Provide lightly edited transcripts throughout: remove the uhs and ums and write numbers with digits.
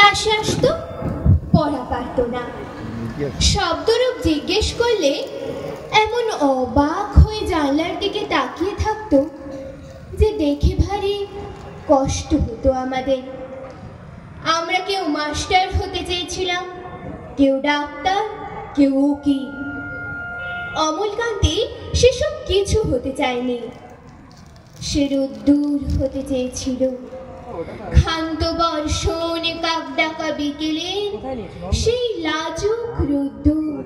ক্লাসে আসতো, পড়া পারতো না। শব্দরূপ জিজ্ঞেস করলে এমন অবাক হয়ে জানলার দিকে তাকিয়ে থাকতো যে দেখে ভারী কষ্ট হতো আমাদের। আমরা কেউ মাস্টার হতে চেয়েছিলাম, কেউ ডাক্তার, কেউ উকিল। অমলকান্তি সেসব কিছু হতে চায়নি। সে রোদ্দুর হতে চেয়েছিল। ক্ষান্ত বর্ষণ কাকডাকা বিকেলে সেই লাজুক রোদ্দুর,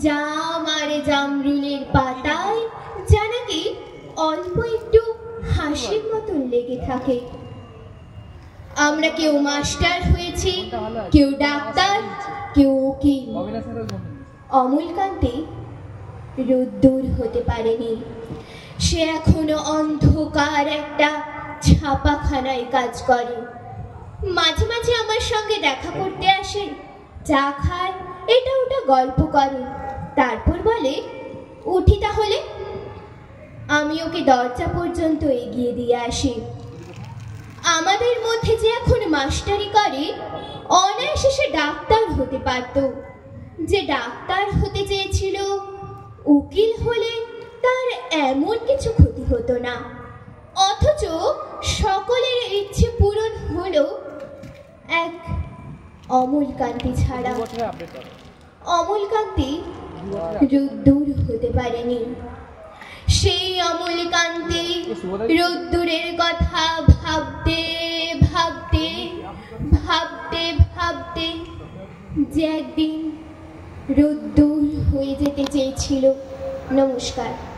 জাম আর জামরুলের পাতায় যা নাকি অল্প একটু হাসির মতন লেগে থাকে। আমরা কেউ মাস্টার হয়েছি, কেউ ডাক্তার, কেউ উকিল। অমলকান্তি রোদ্দুর হতে পারেনি। সে এখনো অন্ধকার একটা ছাপাখানায় কাজ করে। মাঝে মাঝে আমার সঙ্গে দেখা করতে আসে, চা খায়, এটা ওটা গল্প করে, তারপর বলে উঠি তাহলে। আমি ওকে দরজা পর্যন্ত এগিয়ে দিয়ে আসি। আমাদের মধ্যে যে এখন মাস্টারি করে, অনায়াসে সে ডাক্তার হতে পারত। যে ডাক্তার হতে চেয়েছিল, উকিল হলে তার এমন কিছু ক্ষতি হতো না। অথচ সকলের ইচ্ছে পূরণ হলো এক অমলকান্তি ছাড়া। অমলকান্তি রোদ্দুর হতে পারেনি। সেই অমলকান্তি রোদ্দুরের কথা ভাবতে ভাবতে ভাবতে ভাবতে যে একদিন রোদ্দুর হয়ে যেতে চেয়েছিল। নমস্কার।